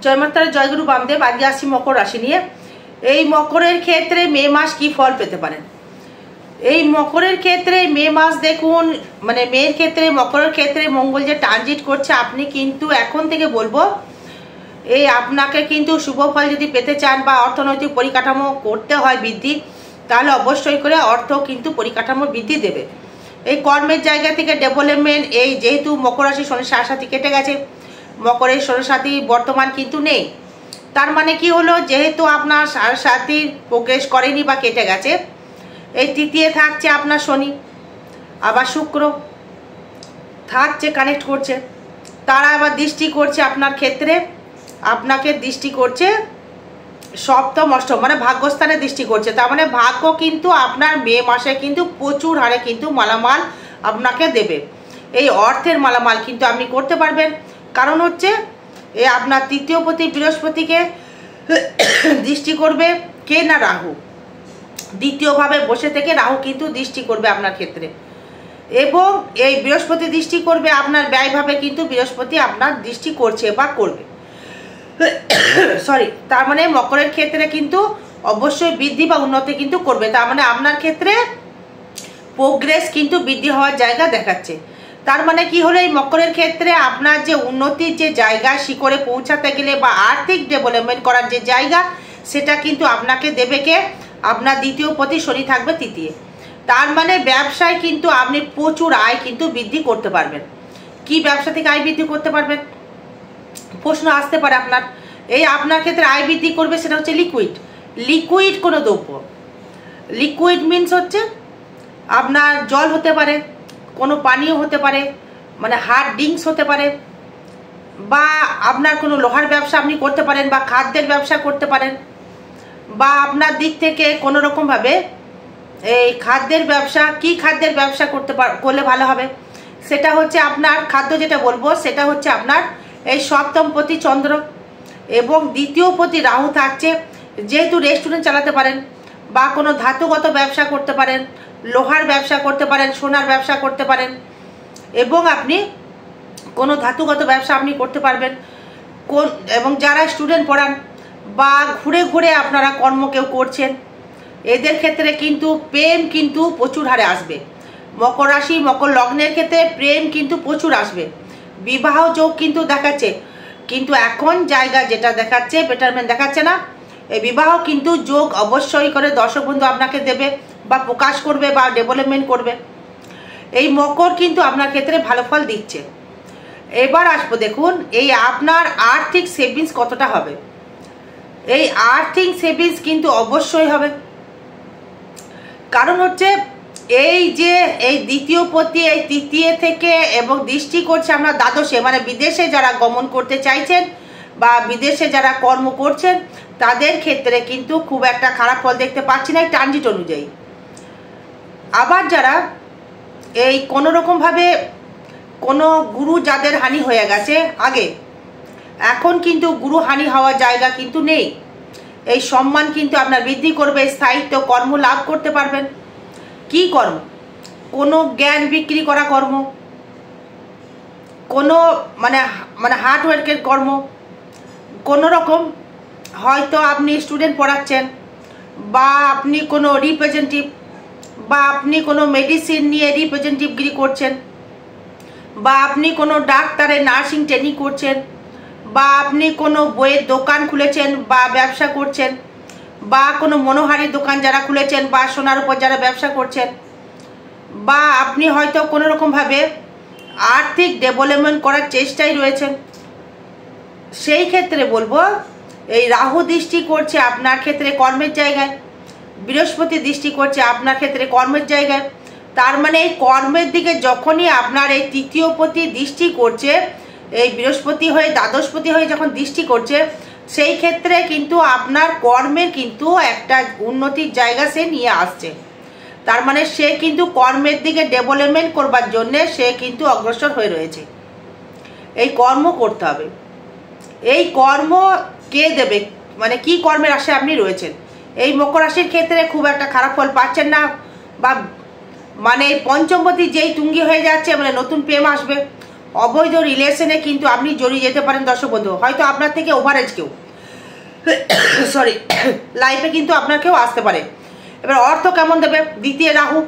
জয় মাতার জয়গুরু বামদেব। আজকে আসছি মকর রাশি নিয়ে। এই মকরের ক্ষেত্রে মে মাস কি ফল পেতে পারেন। এই মকরের ক্ষেত্রে মে মাস দেখুন, মানে মেয়ের ক্ষেত্রে মকরের ক্ষেত্রে মঙ্গল যে ট্রানজিট করছে, আপনি কিন্তু এখন থেকে বলবো এই আপনাকে কিন্তু শুভ ফল যদি পেতে চান বা অর্থনৈতিক পরিকাঠামো করতে হয় বৃদ্ধি, তাহলে অবশ্যই করে অর্থ কিন্তু পরিকাঠামো বৃদ্ধি দেবে। এই কর্মের জায়গা থেকে ডেভেলপমেন্ট, এই যেহেতু মকর রাশি শনি সাড়ে কেটে গেছে, মকরের শনি বর্তমান কিন্তু নেই। তার মানে কি হলো, যেহেতু আপনার সাড়ে প্রোগ্রেস করেনি বা কেটে গেছে, এই তৃতীয় থাকছে আপনার শনি, আবার শুক্র থাকছে কানেক্ট করছে, তারা আবার দৃষ্টি করছে আপনার ক্ষেত্রে, আপনাকে দৃষ্টি করছে সপ্তম অষ্টম, মানে ভাগ্যস্থানে দৃষ্টি করছে। তার মানে ভাগ্য কিন্তু আপনার মে মাসে কিন্তু প্রচুর হারে কিন্তু মালামাল আপনাকে দেবে। এই অর্থের মালামাল কিন্তু আপনি করতে পারবেন। কারণ হচ্ছে এ আপনার তৃতীয় পতি বৃহস্পতিকে দৃষ্টি করবে কে না রাহু, দ্বিতীয়ভাবে বসে থেকে রাহু কিন্তু দৃষ্টি করবে আপনার ক্ষেত্রে, এবং এই বৃহস্পতি দৃষ্টি করবে আপনার ব্যয়ভাবে, কিন্তু বৃহস্পতি আপনার দৃষ্টি করছে বা করবে সরি। তার মানে মকরের ক্ষেত্রে কিন্তু অবশ্যই বৃদ্ধি বা উন্নতি কিন্তু করবে। তার মানে আপনার ক্ষেত্রে প্রোগ্রেস কিন্তু বৃদ্ধি হওয়ার জায়গা দেখাচ্ছে। তার মানে কি হলো, এই মকরের ক্ষেত্রে আপনার যে উন্নতির যে জায়গা, শিখরে পৌঁছাতে গেলে বা আর্থিক ডেভেলপমেন্ট করার যে জায়গা, সেটা কিন্তু আপনাকে দেবে কে, আপনার দ্বিতীয় পতি শনি থাকবে তৃতীয়। তার মানে ব্যবসায় কিন্তু আপনি প্রচুর আয় কিন্তু বৃদ্ধি করতে পারবেন। কি ব্যবসা থেকে আয় বৃদ্ধি করতে পারবেন প্রশ্ন আসতে পারে আপনার। এই আপনার ক্ষেত্রে আয় বৃদ্ধি করবে সেটা হচ্ছে লিকুইড কোনো দ্রব্য। লিকুইড মিনস হচ্ছে আপনার জল হতে পারে, কোনো পানীয় হতে পারে, মানে হার্ড ড্রিঙ্কস হতে পারে, বা আপনার কোনো লোহার ব্যবসা আপনি করতে পারেন, বা খাদ্যের ব্যবসা করতে পারেন, বা আপনার দিক থেকে কোনো রকমভাবে এই খাদ্যের ব্যবসা, কি খাদ্যের ব্যবসা করলে ভালো হবে, সেটা হচ্ছে আপনার খাদ্য যেটা বলবো সেটা হচ্ছে আপনার এই সপ্তম পতি চন্দ্র এবং দ্বিতীয় পতি রাহু থাকছে। যেহেতু রেস্টুরেন্ট চালাতে পারেন, বা কোনো ধাতুগত ব্যবসা করতে পারেন, লোহার ব্যবসা করতে পারেন, সোনার ব্যবসা করতে পারেন, এবং আপনি কোনো ধাতুগত ব্যবসা আপনি করতে পারবেন। এবং যারা স্টুডেন্ট পড়ান বা ঘুরে ঘুরে আপনারা কর্ম কেউ করছেন, এদের ক্ষেত্রে কিন্তু প্রেম কিন্তু প্রচুর হারে আসবে। মকর রাশি মকর লগ্নের ক্ষেত্রে প্রেম কিন্তু প্রচুর আসবে। বিবাহ যোগ কিন্তু দেখাচ্ছে, কিন্তু এখন জায়গা যেটা দেখাচ্ছে বেটারমেন্ট দেখাচ্ছে না। এই বিবাহ কিন্তু যোগ অবশ্যই করে দর্শক বন্ধু আপনাকে দেবে বা প্রকাশ করবে বা ডেভেলপমেন্ট করবে। এই মকর কিন্তু আপনার ক্ষেত্রে ভালো ফল দিচ্ছে। এবার আসবো, দেখুন এই আপনার আর্থিক সেভিংস কতটা হবে। এই আর্থিক সেভিংস কিন্তু অবশ্যই হবে। কারণ হচ্ছে এই যে এই দ্বিতীয় পতি এই তৃতীয় থেকে এবং দৃষ্টি করছে আপনার দ্বাদশে, মানে বিদেশে যারা গমন করতে চাইছেন বা বিদেশে যারা কর্ম করছেন, তাদের ক্ষেত্রে কিন্তু খুব একটা খারাপ ফল দেখতে পাচ্ছি না এই ট্রানজিট অনুযায়ী। আবার যারা এই কোনো রকমভাবে কোনো গুরু যাদের হানি হয়ে গেছে আগে, এখন কিন্তু গুরু হানি হওয়ার জায়গা কিন্তু নেই। এই সম্মান কিন্তু আপনার বৃদ্ধি করবে, স্থায়িত্ব কর্ম লাভ করতে পারবেন। কি কর্ম? কোনো জ্ঞান বিক্রি করা কর্ম, কোনো মানে হার্ডওয়ার্কের কর্ম, কোনো রকম হয়তো আপনি স্টুডেন্ট পড়াচ্ছেন, বা আপনি কোনো রিপ্রেজেন্টেটিভ, বা আপনি কোনো মেডিসিন নিয়ে রিপ্রেজেন্টেটিভগিরি করছেন, বা আপনি কোনো ডাক্তারের নার্সিং ট্রেনিং করছেন, বা আপনি কোনো বইয়ের দোকান খুলেছেন বা ব্যবসা করছেন, বা কোনো মনোহারী দোকান যারা খুলেছেন, বা সোনার উপর যারা ব্যবসা করছেন, বা আপনি হয়তো কোনো রকমভাবে আর্থিক ডেভেলপমেন্ট করার চেষ্টায় রয়েছেন। সেই ক্ষেত্রে বলবো এই রাহু দৃষ্টি করছে আপনার ক্ষেত্রে কর্মের জায়গায়, বৃহস্পতি দৃষ্টি করছে আপনার ক্ষেত্রে কর্মের জায়গায়। তার মানে এই কর্মের দিকে যখনই আপনার এই তৃতীয় পতি দৃষ্টি করছে, এই বৃহস্পতি হয়ে দ্বাদশপতি হয়ে যখন দৃষ্টি করছে, সেই ক্ষেত্রে কিন্তু আপনার কর্মের কিন্তু একটা উন্নতির জায়গা সে নিয়ে আসছে। তার মানে সে কিন্তু কর্মের দিকে ডেভেলপমেন্ট করবার জন্যে সে কিন্তু অগ্রসর হয়ে রয়েছে। এই কর্ম করতে হবে। এই কর্ম কে দেবে, মানে কি কর্মের আশায় আপনি রয়েছেন। এই মকর রাশির ক্ষেত্রে খুব একটা খারাপ ফল পাচ্ছেন না, বা মানে পঞ্চমপতি যেই তুঙ্গি হয়ে যাচ্ছে, মানে নতুন প্রেম আসবে, অবৈধ রিলেশনে কিন্তু আপনি জড়িয়ে যেতে পারেন দর্শক বন্ধু। হয়তো আপনার থেকে ওভারেজ কেউ সরি লাইফে কিন্তু আপনার কেউ আসতে পারে। এবার অর্থ কেমন দেবে? দ্বিতীয় রাহু,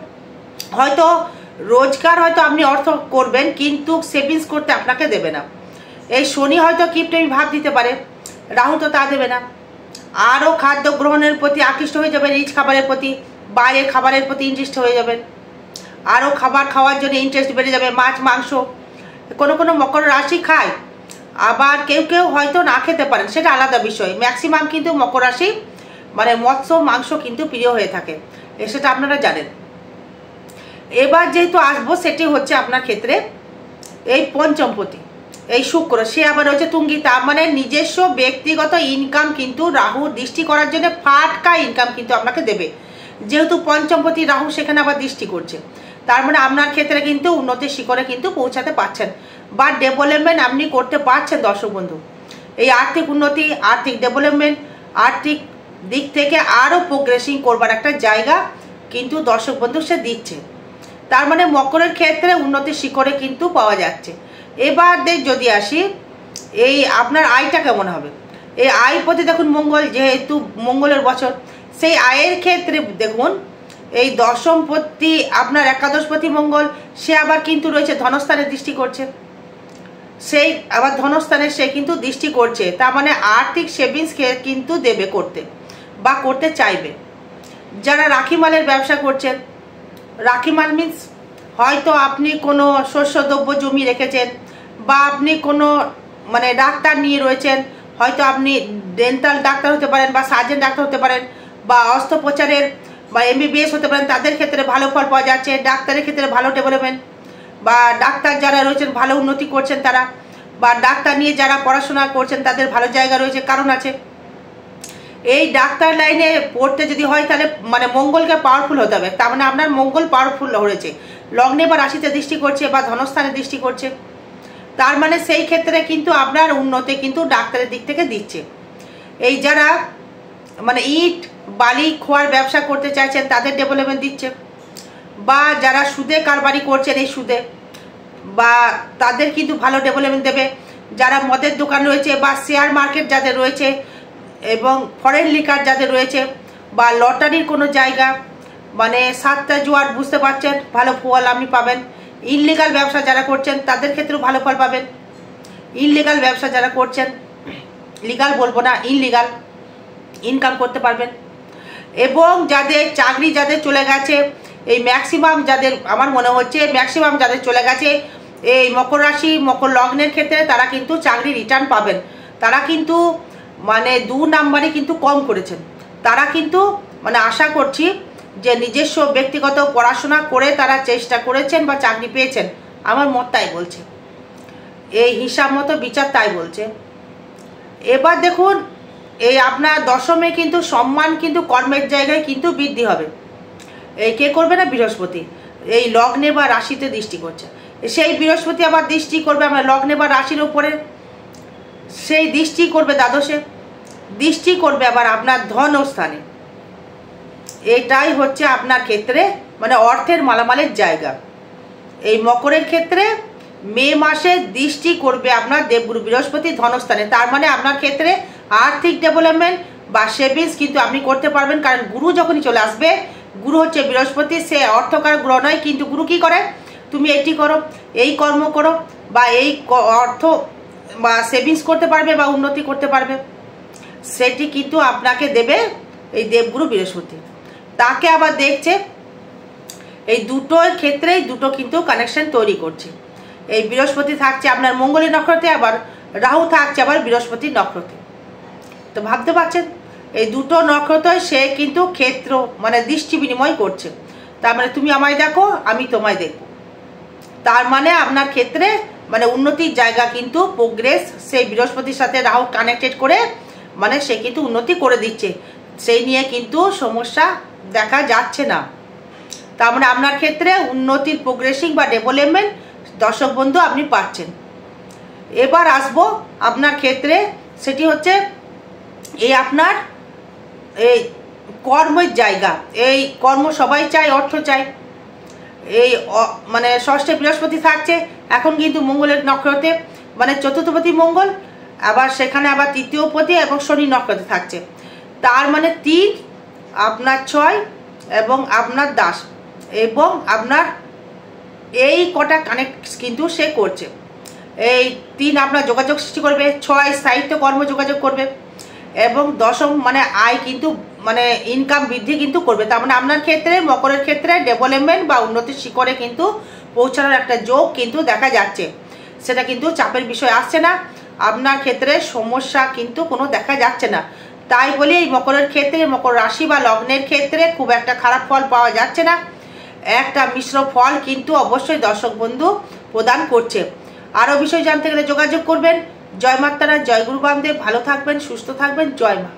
হয়তো রোজগার হয়তো আপনি অর্থ করবেন কিন্তু সেভিংস করতে আপনাকে দেবে না। এই শনি হয়তো কিপটেমি ভাব দিতে পারে, রাহু তো তা দেবে না। আরও খাদ্য গ্রহণের প্রতি আকৃষ্ট হয়ে যাবে, রিচ খাবারের প্রতি, বাইরের খাবারের প্রতি ইন্টারেস্ট হয়ে যাবেন, আরও খাবার খাওয়ার জন্য ইন্টারেস্ট বেড়ে যাবে। মাছ মাংস কোনো কোনো মকর রাশি খায়, আবার কেউ কেউ হয়তো না খেতে পারেন, সেটা আলাদা বিষয়। ম্যাক্সিমাম কিন্তু মকর রাশি মানে মৎস্য মাংস কিন্তু প্রিয় হয়ে থাকে, সেটা আপনারা জানেন। এবার যেহেতু আসবো সেটি হচ্ছে আপনার ক্ষেত্রে এই পঞ্চমপতি, এই শুক্র, সে আবার রয়েছে তুঙ্গি। তার মানে নিজস্ব ব্যক্তিগত ইনকাম কিন্তু রাহু দৃষ্টি করার জন্য ফাটকা ইনকাম কিন্তু আপনাকে দেবে। যেহেতু পঞ্চমপতি রাহু সেখানে আবার দৃষ্টি করছে, তার মানে আপনার ক্ষেত্রে কিন্তু উন্নতির শিখরে কিন্তু পৌঁছাতে পারছেন বা ডেভেলপমেন্ট আপনি করতে পারছেন দর্শক বন্ধু। এই আর্থিক উন্নতি, আর্থিক ডেভেলপমেন্ট, আর্থিক দিক থেকে আরও প্রোগ্রেসিং করবার একটা জায়গা কিন্তু দর্শক বন্ধু সে দিচ্ছে। তার মানে মকরের ক্ষেত্রে উন্নতির শিখরে কিন্তু পাওয়া যাচ্ছে। এবার যদি আসি এই আপনার আয়টা কেমন হবে, এই আয় প্রতি দেখুন মঙ্গল, যেহেতু মঙ্গলের বছর, সেই আয়ের ক্ষেত্রে দেখুন এই দশমপতি আপনার একাদশপতি মঙ্গল, সে আবার কিন্তু রয়েছে ধনস্থানে দৃষ্টি করছে, সেই আবার ধনস্থানে সে কিন্তু দৃষ্টি করছে। তার মানে আর্থিক সেভিংস কিন্তু দেবে করতে বা করতে চাইবে। যারা রাখি মালের ব্যবসা করছেন, রাখি মাল মিন্স হয়তো আপনি কোনো শস্য দ্রব্য জমি রেখেছেন বা আপনি কোনো মানে ডাক্তার নিয়ে রয়েছেন, হয়তো আপনি ডেন্টাল ডাক্তার হতে পারেন বা সার্জন ডাক্তার হতে পারেন বা অস্ত্রোপচারের বা MBBS হতে পারেন, তাদের ক্ষেত্রে ভালো ফল পাওয়া যাচ্ছে। ডাক্তারের ক্ষেত্রে ভালো ডেভেলপমেন্ট, বা ডাক্তার যারা রয়েছেন ভালো উন্নতি করছেন তারা, বা ডাক্তার নিয়ে যারা পড়াশোনা করছেন তাদের ভালো জায়গা রয়েছে, কারণ আছে। এই ডাক্তার লাইনে পড়তে যদি হয় তাহলে মানে মঙ্গলকে পাওয়ারফুল হতে হবে। তার মানে আপনার মঙ্গল পাওয়ারফুল হয়েছে, লগ্নে বা রাশিতে দৃষ্টি করছে বা ধনস্থানে দৃষ্টি করছে, তার মানে সেই ক্ষেত্রে কিন্তু আপনার উন্নতি কিন্তু ডাক্তারের দিক থেকে দিচ্ছে। এই যারা মানে ইট বালি খোয়ার ব্যবসা করতে চাইছেন তাদের ডেভেলপমেন্ট দিচ্ছে, বা যারা সুদে কারবারি করছেন এই সুদে বা তাদের কিন্তু ভালো ডেভেলপমেন্ট দেবে। যারা মদের দোকান রয়েছে বা শেয়ার মার্কেট যাদের রয়েছে এবং ফরেন লিকার যাদের রয়েছে বা লটারির কোনো জায়গা মানে সাতটা জোয়ার বুঝতে পারছেন, ভালো ফল আপনি পাবেন। ইনলিগাল ব্যবসা যারা করছেন তাদের ক্ষেত্রেও ভালো ফল পাবেন। ইনলিগাল ব্যবসা যারা করছেন, লিগাল বলবো না, ইনলিগাল ইনকাম করতে পারবেন। এবং যাদের চাকরি যাদের চলে গেছে, এই ম্যাক্সিমাম যাদের আমার মনে হচ্ছে ম্যাক্সিমাম যাদের চলে গেছে এই মকর রাশি মকর লগ্নের ক্ষেত্রে, তারা কিন্তু চাকরি রিটার্ন পাবেন। তারা কিন্তু মানে 2 নাম্বারই কিন্তু কম করেছেন, তারা কিন্তু মানে আশা করছি যে নিজস্ব ব্যক্তিগত পড়াশোনা করে তারা চেষ্টা করেছেন বা চাকরি পেয়েছেন, আমার মত তাই বলছে, এই হিসাব মতো বিচার তাই বলছে। এবার দেখুন এই আপনার দশমে কিন্তু সম্মান কিন্তু কর্মের জায়গায় কিন্তু বৃদ্ধি হবে। এই কে করবে না? বৃহস্পতি এই লগ্নে বা রাশিতে দৃষ্টি করছে, সেই বৃহস্পতি আবার দৃষ্টি করবে আমরা লগ্নে বা রাশির উপরে, সেই দৃষ্টি করবে দ্বাদশে, দৃষ্টি করবে আবার আপনার ধনস্থানে। এটাই হচ্ছে আপনার ক্ষেত্রে মানে অর্থের মালামালের জায়গা। এই মকরের ক্ষেত্রে মে মাসে দৃষ্টি করবে আপনার দেবগুরু বৃহস্পতি ধনস্থানে, তার মানে আপনার ক্ষেত্রে আর্থিক ডেভেলপমেন্ট বা সেভিংস কিন্তু আপনি করতে পারবেন। কারণ গুরু যখনই চলে আসবে, গুরু হচ্ছে বৃহস্পতি, সে অর্থকার গ্রহ নয়, কিন্তু গুরু কি করে, তুমি এটি করো, এই কর্ম করো বা এই অর্থ বা সেভিংস করতে পারবে বা উন্নতি করতে পারবে, সেটি কিন্তু আপনাকে দেবে এই দেবগুরু বৃহস্পতি। তাকে আবার দেখছে এই দুটোর ক্ষেত্রেই দুটো কিন্তু কানেকশন তৈরি করছে। এই বৃহস্পতি থাকছে আপনার মঙ্গলের নক্ষত্রে, আবার রাহু থাকছে আবার বৃহস্পতির নক্ষত্রে। তো ভাবতে পারছেন এই দুটো নক্ষত্র সে কিন্তু ক্ষেত্র মানে দৃষ্টি বিনিময় করছে। তার মানে তুমি আমায় দেখো, আমি তোমায় দেখব। তার মানে আপনার ক্ষেত্রে মানে উন্নতির জায়গা কিন্তু প্রোগ্রেস সেই বৃহস্পতির সাথে রাহু কানেক্টেড করে মানে সে কিন্তু উন্নতি করে দিচ্ছে, সেই নিয়ে কিন্তু সমস্যা দেখা যাচ্ছে না। তার মানে আপনার ক্ষেত্রে উন্নতির প্রোগ্রেসিং বা ডেভেলপমেন্ট দর্শক বন্ধু আপনি পাচ্ছেন। এবার আসবো আপনার ক্ষেত্রে, সেটি হচ্ছে এই আপনার এই কর্মের জায়গা। এই কর্ম সবাই চায়, অর্থ চায়, এই মানে ষষ্ঠে বৃহস্পতি থাকছে, এখন কিন্তু মঙ্গলের নক্ষত্রে মানে চতুর্থপতি মঙ্গল, আবার সেখানে আবার তৃতীয়পতি এবং শনি নক্ষত্রে থাকছে। তার মানে 3, আপনার 6 এবং আপনার 10 এবং আপনার এই কটা কানেক্ট কিন্তু সে করছে। এই 3 আপনার যোগাযোগ সৃষ্টি করবে, 6 সাহিত্য কর্ম যোগাযোগ করবে এবং 10ম মানে আয় কিন্তু মানে ইনকাম বৃদ্ধি কিন্তু করবে। তার মানে আপনার ক্ষেত্রে মকরের ক্ষেত্রে ডেভেলপমেন্ট বা উন্নতির শিখরে কিন্তু পৌঁছানোর একটা যোগ কিন্তু দেখা যাচ্ছে। সেটা কিন্তু চাপের বিষয় আসছে না, আপনার ক্ষেত্রে সমস্যা কিন্তু কোনো দেখা যাচ্ছে না। তাই বলি এই মকরের ক্ষেত্রে, মকর রাশি বা লগ্নের ক্ষেত্রে খুব একটা খারাপ ফল পাওয়া যাচ্ছে না, একটা মিশ্র ফল কিন্তু অবশ্যই দর্শক বন্ধু প্রদান করছে। আরও বিষয় জানতে গেলে যোগাযোগ করবেন। জয় মাতারা, জয় গুরু বামদেব। ভালো থাকবেন, সুস্থ থাকবেন। জয় মা।